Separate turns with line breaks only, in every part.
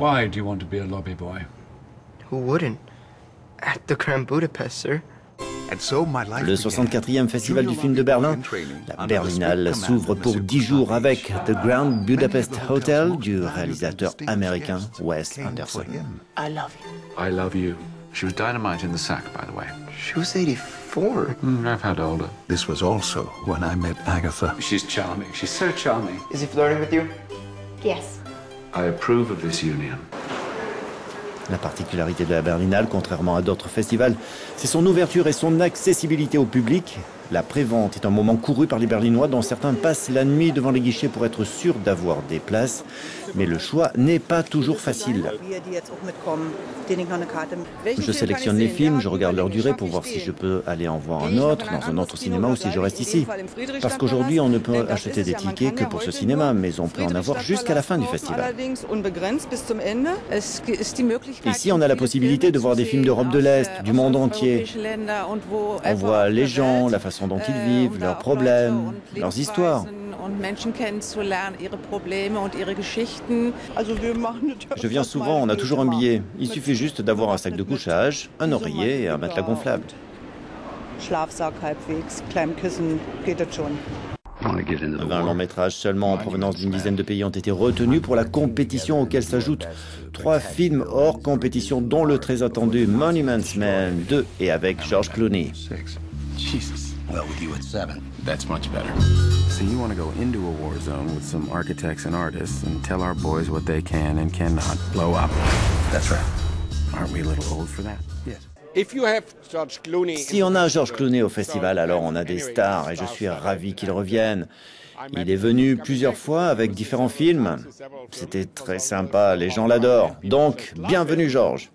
Why do you want to be a lobby boy?
Who wouldn't? At the Grand Budapest, sir.
Le 64e Festival du film de Berlin, la Berlinale s'ouvre pour 10 jours avec The Grand Budapest Hotel du réalisateur américain Wes Anderson.
I love you.
I love you. She was dynamite in the sack, by the way.
She was 84.
I've had older.
This was also when I met Agatha.
She's charming. She's so charming.
Is he flirting with you?
Yes.
I approve of this union.
La particularité de la Berlinale, contrairement à d'autres festivals, c'est son ouverture et son accessibilité au public. La prévente est un moment couru par les Berlinois dont certains passent la nuit devant les guichets pour être sûrs d'avoir des places. Mais le choix n'est pas toujours facile. Je sélectionne les films, je regarde leur durée pour voir si je peux aller en voir un autre, dans un autre cinéma ou si je reste ici. Parce qu'aujourd'hui, on ne peut acheter des tickets que pour ce cinéma, mais on peut en avoir jusqu'à la fin du festival. Ici, on a la possibilité de voir des films d'Europe de l'Est, du monde entier. On voit les gens, la façon dont ils vivent, leurs problèmes, leurs histoires. Je viens souvent, on a toujours un billet. Il suffit juste d'avoir un sac de couchage, un oreiller et un matelas gonflable. 20 longs métrages seulement en provenance d'une dizaine de pays ont été retenus pour la compétition auquel s'ajoutent 3 films hors compétition dont le très attendu Monuments Men 2 et avec George Clooney.
Jesus. Well, with you at 7.
That's much better. So you want to go into a war zone with some architects and artists and tell our boys what they can and cannot blow up.
That's right.
Aren't we a little old for that?
Yes.
Si on a George Clooney au festival, alors on a des stars et je suis ravi qu'il revienne. Il est venu plusieurs fois avec différents films. C'était très sympa, les gens l'adorent. Donc, bienvenue George.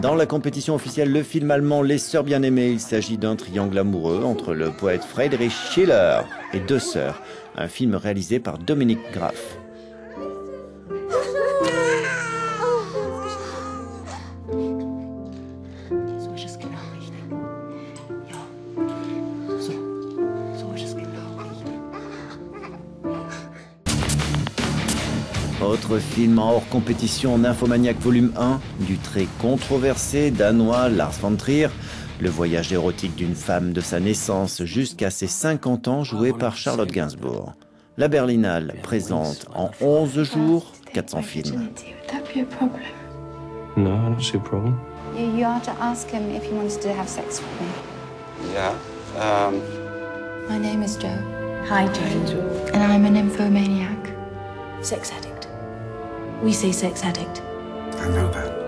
Dans la compétition officielle, le film allemand Les Sœurs bien-aimées, il s'agit d'un triangle amoureux entre le poète Friedrich Schiller et 2 sœurs, un film réalisé par Dominique Graff. Autre film en hors compétition, Nymphomaniac volume 1, du très controversé danois Lars von Trier, le voyage érotique d'une femme de sa naissance jusqu'à ses 50 ans joué par Charlotte Gainsbourg. La Berlinale présente en 11 jours 400 films.
No, I don't see a problem.
You are to ask him if he wants to have sex with me.
Yeah.
My name is Jo.
Hi, Joe.
And I'm a nymphomaniac.
Sex addict. We say sex addict.
I know that.